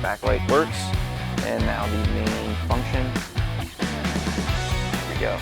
backlight works, and now the main function. Here we go.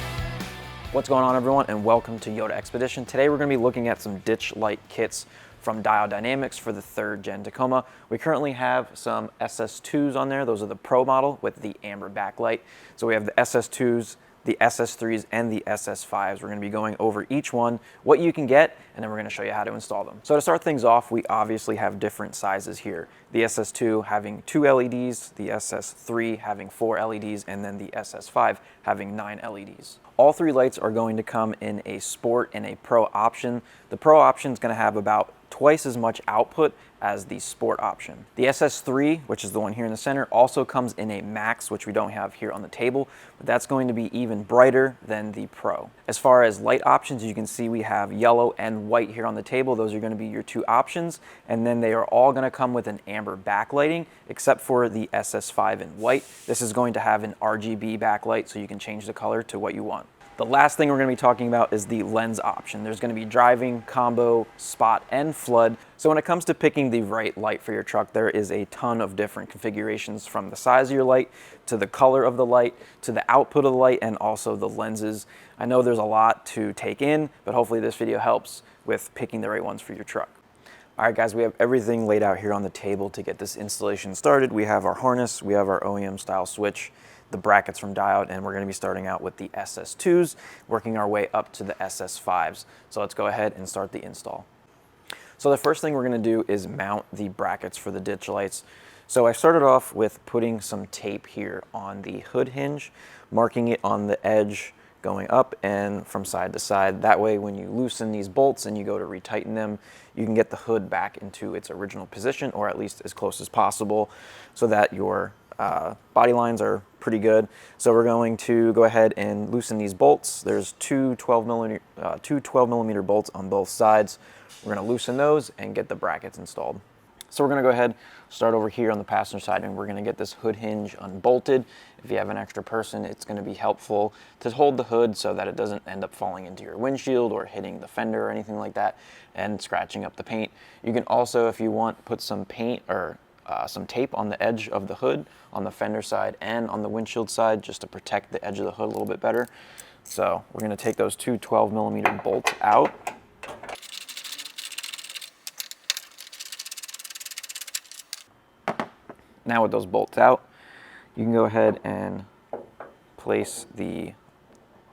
What's going on, everyone, and welcome to Yoda Expedition. Today we're going to be looking at some ditch light kits from Diode Dynamics for the 3rd gen Tacoma. We currently have some SS2s on there. Those are the Pro model with the amber backlight. So we have the SS2s, the SS3s, and the SS5s. We're going to be going over each one, what you can get, and then we're going to show you how to install them. So to start things off, we obviously have different sizes here. The SS2 having 2 LEDs, the SS3 having 4 LEDs, and then the SS5 having 9 LEDs. All 3 lights are going to come in a Sport and a Pro option. The Pro option is going to have about twice as much output as the Sport option. The SS3, which is the one here in the center, also comes in a Max, which we don't have here on the table, but that's going to be even brighter than the Pro. As far as light options, you can see we have yellow and white here on the table. Those are going to be your 2 options, and then they are all going to come with an amber backlighting, except for the SS5 in white. This is going to have an RGB backlight, so you can change the color to what you want. The last thing we're going to be talking about is the lens option. There's going to be driving, combo, spot, and flood. So when it comes to picking the right light for your truck, there is a ton of different configurations, from the size of your light, to the color of the light, to the output of the light, and also the lenses. I know there's a lot to take in, but hopefully this video helps with picking the right ones for your truck. All right, guys, we have everything laid out here on the table to get this installation started. We have our harness, we have our OEM style switch, the brackets from Diode, and we're going to be starting out with the SS2s, working our way up to the SS5s. So let's go ahead and start the install. So the first thing we're going to do is mount the brackets for the ditch lights. So I started off with putting some tape here on the hood hinge, marking it on the edge going up and from side to side. That way, when you loosen these bolts and you go to retighten them, you can get the hood back into its original position, or at least as close as possible, so that your body lines are pretty good. So we're going to go ahead and loosen these bolts. There's two 12 millimeter bolts on both sides. We're going to loosen those and get the brackets installed. So we're going to go ahead, start over here on the passenger side, and we're going to get this hood hinge unbolted. If you have an extra person, it's going to be helpful to hold the hood so that it doesn't end up falling into your windshield or hitting the fender or anything like that and scratching up the paint. You can also, if you want, put some paint or some tape on the edge of the hood on the fender side and on the windshield side, just to protect the edge of the hood a little bit better. So we're going to take those two 12 millimeter bolts out. Now with those bolts out, you can go ahead and place the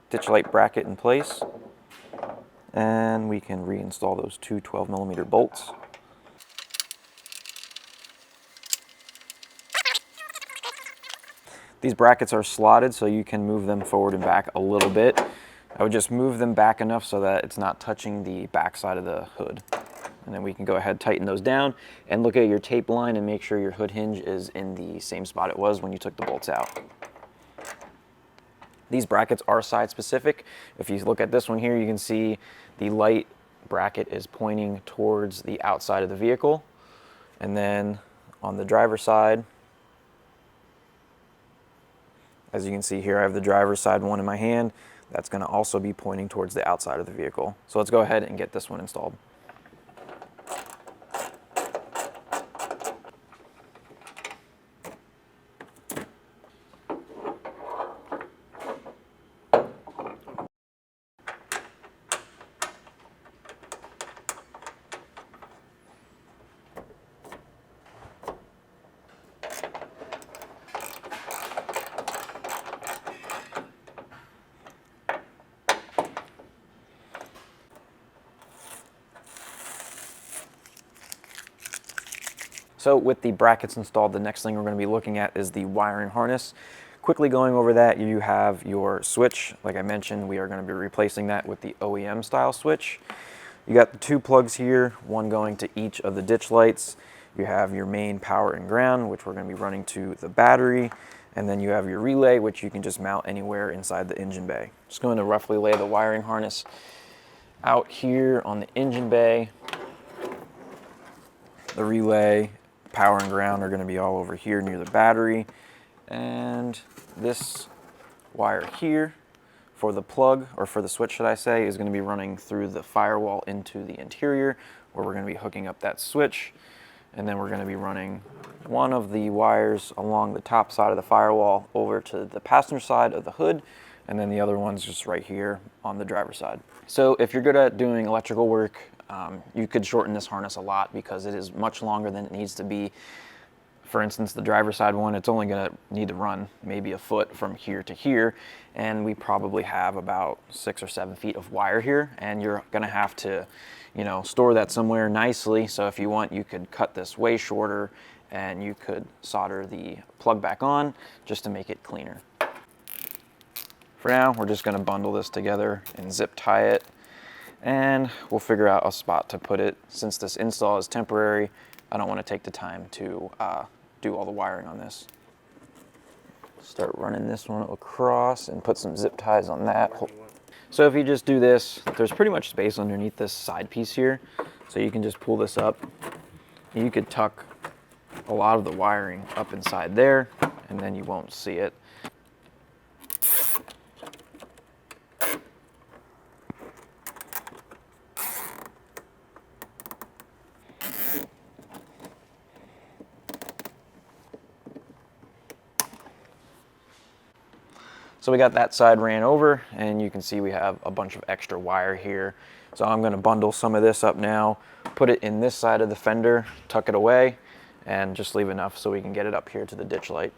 ditch light bracket in place, and we can reinstall those two 12 millimeter bolts. These brackets are slotted, so you can move them forward and back a little bit. I would just move them back enough so that it's not touching the back side of the hood. And then we can go ahead, tighten those down, and look at your tape line and make sure your hood hinge is in the same spot it was when you took the bolts out. These brackets are side specific. If you look at this one here, you can see the light bracket is pointing towards the outside of the vehicle. And then on the driver's side, as you can see here, I have the driver's side one in my hand. That's going to also be pointing towards the outside of the vehicle. So let's go ahead and get this one installed. So with the brackets installed, the next thing we're going to be looking at is the wiring harness. Quickly going over that, you have your switch. Like I mentioned, we are going to be replacing that with the OEM style switch. You got the 2 plugs here, one going to each of the ditch lights. You have your main power and ground, which we're going to be running to the battery. And then you have your relay, which you can just mount anywhere inside the engine bay. Just going to roughly lay the wiring harness out here on the engine bay. The relay, power and ground are going to be all over here near the battery, and this wire here for the plug, or for the switch should I say, is going to be running through the firewall into the interior, where we're going to be hooking up that switch. and then we're going to be running one of the wires along the top side of the firewall over to the passenger side of the hood, and then the other one's just right here on the driver's side. So if you're good at doing electrical work, you could shorten this harness a lot because it is much longer than it needs to be. For instance, the driver's side one, it's only going to need to run maybe a foot from here to here, and we probably have about 6 or 7 feet of wire here, and you're going to have to, you know, store that somewhere nicely. So if you want, you could cut this way shorter, and you could solder the plug back on just to make it cleaner. For now, we're just going to bundle this together and zip tie it, and we'll figure out a spot to put it. Since this install is temporary, I don't want to take the time to do all the wiring on this. Start running this one across and put some zip ties on that. So if you just do this, there's pretty much space underneath this side piece here. So you can just pull this up. You could tuck a lot of the wiring up inside there, and then you won't see it. So we got that side ran over, and you can see we have a bunch of extra wire here. So I'm going to bundle some of this up now, put it in this side of the fender, tuck it away, and just leave enough so we can get it up here to the ditch light.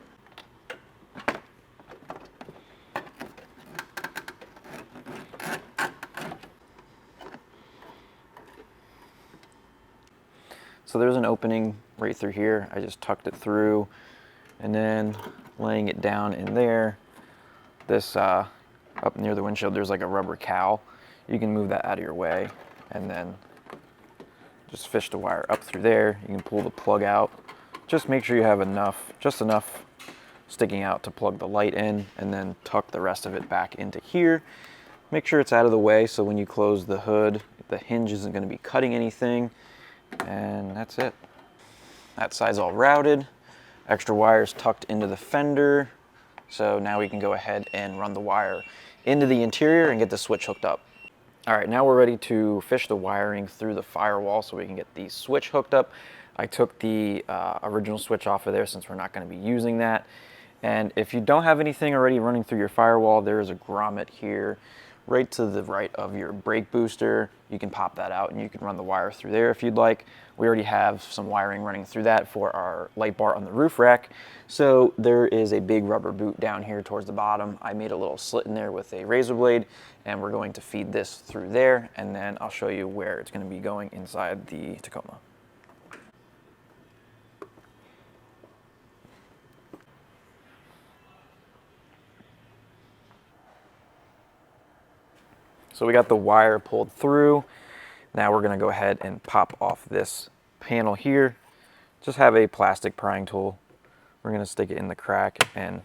So there's an opening right through here. I just tucked it through, and then laying it down in there. This up near the windshield, there's like a rubber cowl. You can move that out of your way, and then just fish the wire up through there. You can pull the plug out. Just make sure you have enough, just enough sticking out to plug the light in, and then tuck the rest of it back into here. Make sure it's out of the way so when you close the hood, the hinge isn't going to be cutting anything, and that's it. That side's all routed. Extra wires tucked into the fender. So now we can go ahead and run the wire into the interior and get the switch hooked up. All right, now we're ready to fish the wiring through the firewall so we can get the switch hooked up. I took the original switch off of there since we're not going to be using that. And if you don't have anything already running through your firewall, there is a grommet here right to the right of your brake booster. You can pop that out and you can run the wire through there if you'd like. We already have some wiring running through that for our light bar on the roof rack. So there is a big rubber boot down here towards the bottom. I made a little slit in there with a razor blade, and we're going to feed this through there, and then I'll show you where it's going to be going inside the Tacoma. So we got the wire pulled through. Now we're going to go ahead and pop off this panel here. Just have a plastic prying tool. We're going to stick it in the crack and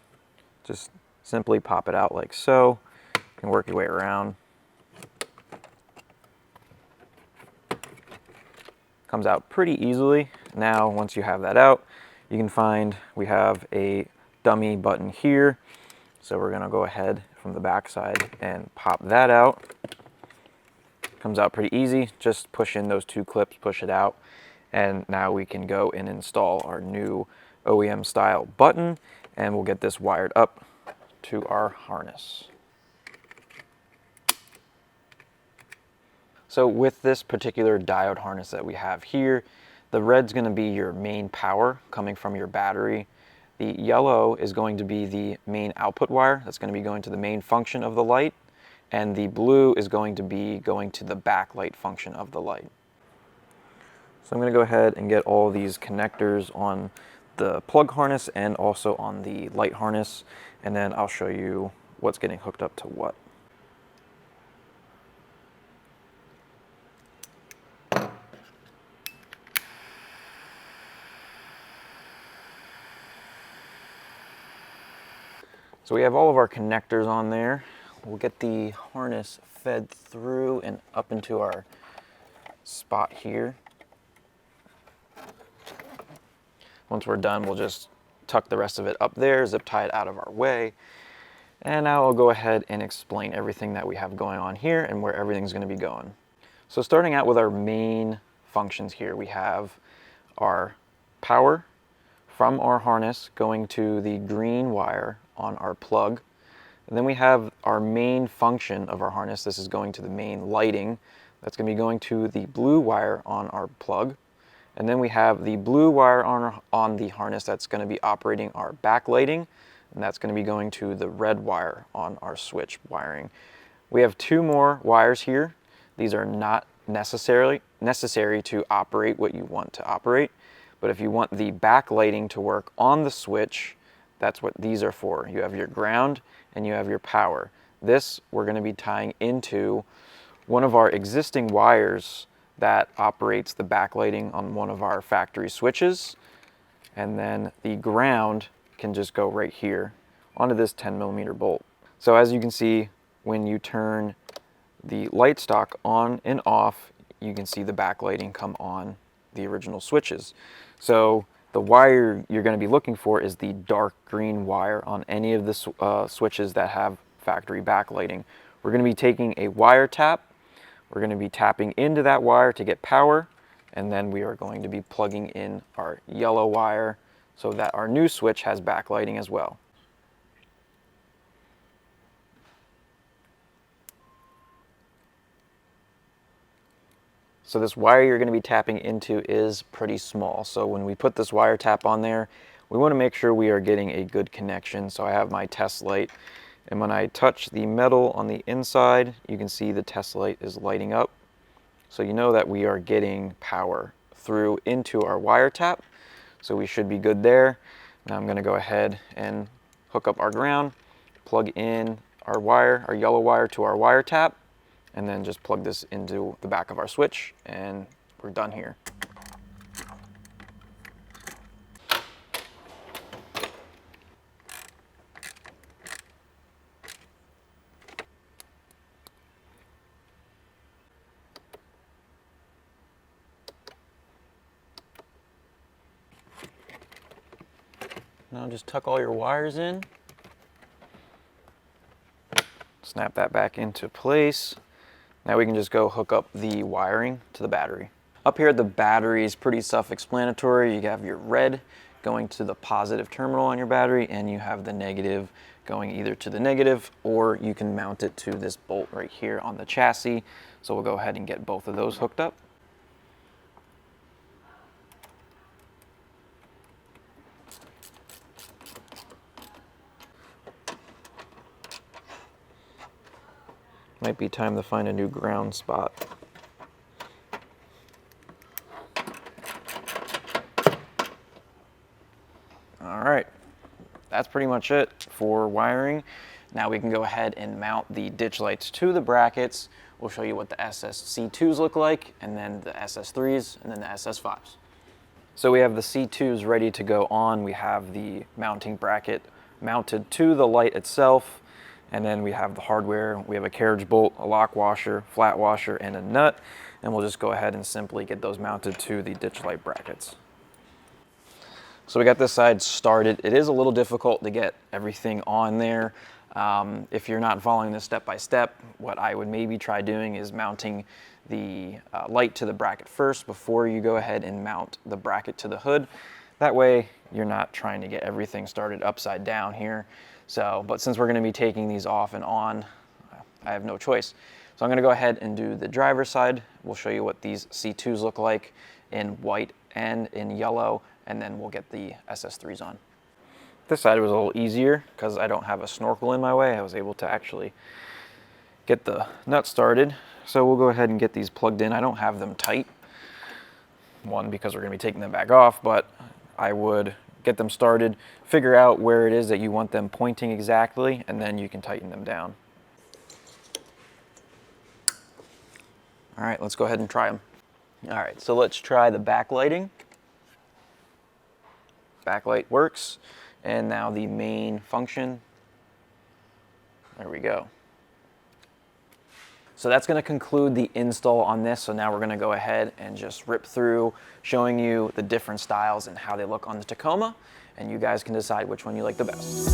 just simply pop it out like so. You can work your way around. Comes out pretty easily. Now once you have that out, you can find we have a dummy button here. So we're going to go ahead from the back side and pop that out. Comes out pretty easy. Just push in those 2 clips, push it out, and now we can go and install our new OEM style button, and we'll get this wired up to our harness. So with this particular diode harness that we have here, the red's going to be your main power coming from your battery. The yellow is going to be the main output wire that's going to be going to the main function of the light, and the blue is going to be going to the backlight function of the light. So I'm going to go ahead and get all these connectors on the plug harness and also on the light harness, and then I'll show you what's getting hooked up to what. So we have all of our connectors on there. We'll get the harness fed through and up into our spot here. Once we're done, we'll just tuck the rest of it up there, zip tie it out of our way. And now I'll go ahead and explain everything that we have going on here and where everything's going to be going. So starting out with our main functions here, we have our power from our harness going to the green wire on our plug. And then we have our main function of our harness. This is going to the main lighting. That's going to be going to the blue wire on our plug. And then we have the blue wire on the harness that's going to be operating our backlighting. And that's going to be going to the red wire on our switch wiring. We have two more wires here. These are not necessary to operate what you want to operate. But if you want the backlighting to work on the switch, that's what these are for. You have your ground and you have your power. This we're going to be tying into one of our existing wires that operates the backlighting on one of our factory switches. And then the ground can just go right here onto this 10mm bolt. So as you can see, when you turn the light stock on and off, you can see the backlighting come on the original switches. So the wire you're going to be looking for is the dark green wire on any of the switches that have factory backlighting. We're going to be taking a wire tap. We're going to be tapping into that wire to get power, and then we are going to be plugging in our yellow wire so that our new switch has backlighting as well. So this wire you're going to be tapping into is pretty small. So when we put this wire tap on there, we want to make sure we are getting a good connection. So I have my test light, and when I touch the metal on the inside, you can see the test light is lighting up. So you know that we are getting power through into our wire tap. So we should be good there. Now I'm going to go ahead and hook up our ground, plug in our wire, our yellow wire, to our wire tap, and then just plug this into the back of our switch, and we're done here. Now just tuck all your wires in. Snap that back into place. Now we can just go hook up the wiring to the battery. Up here, the battery is pretty self-explanatory. You have your red going to the positive terminal on your battery, and you have the negative going either to the negative, or you can mount it to this bolt right here on the chassis. So we'll go ahead and get both of those hooked up. Might be time to find a new ground spot. All right, that's pretty much it for wiring. Now we can go ahead and mount the ditch lights to the brackets. We'll show you what the SS-C2s look like, and then the SS3s, and then the SS5s. So we have the C2s ready to go on. We have the mounting bracket mounted to the light itself. And then we have the hardware. We have a carriage bolt, a lock washer, flat washer, and a nut. And we'll just go ahead and simply get those mounted to the ditch light brackets. So we got this side started. It is a little difficult to get everything on there. If you're not following this step by step, what I would maybe try doing is mounting the light to the bracket first before you go ahead and mount the bracket to the hood. That way you're not trying to get everything started upside down here. So, but since we're going to be taking these off and on, I have no choice. So I'm going to go ahead and do the driver's side. We'll show you what these C2s look like in white and in yellow, and then we'll get the SS3s on. This side was a little easier because I don't have a snorkel in my way. I was able to actually get the nut started. So we'll go ahead and get these plugged in. I don't have them tight. One, because we're going to be taking them back off, but I would get them started, figure out where it is that you want them pointing exactly, and then you can tighten them down. All right, let's go ahead and try them. All right, so let's try the backlighting. Backlight works, and now the main function. There we go. So that's going to conclude the install on this. So now we're going to go ahead and just rip through showing you the different styles and how they look on the Tacoma, and you guys can decide which one you like the best.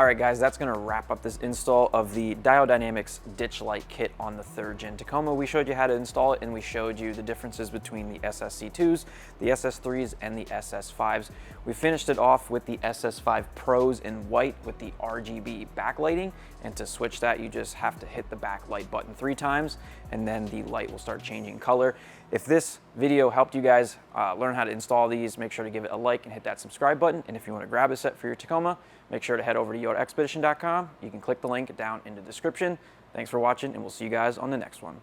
right, guys, that's gonna wrap up this install of the Diode ditch light kit on the 3rd Gen Tacoma. We showed you how to install it, and we showed you the differences between the SSC2s, the SS3s, and the SS5s. We finished it off with the SS5 Pros in white with the RGB backlighting, and to switch that, you just have to hit the backlight button 3 times, and then the light will start changing color. If this video helped you guys learn how to install these, make sure to give it a like and hit that subscribe button. And if you want to grab a set for your Tacoma, make sure to head over to yodaexpedition.com. You can click the link down in the description. Thanks for watching, and we'll see you guys on the next one.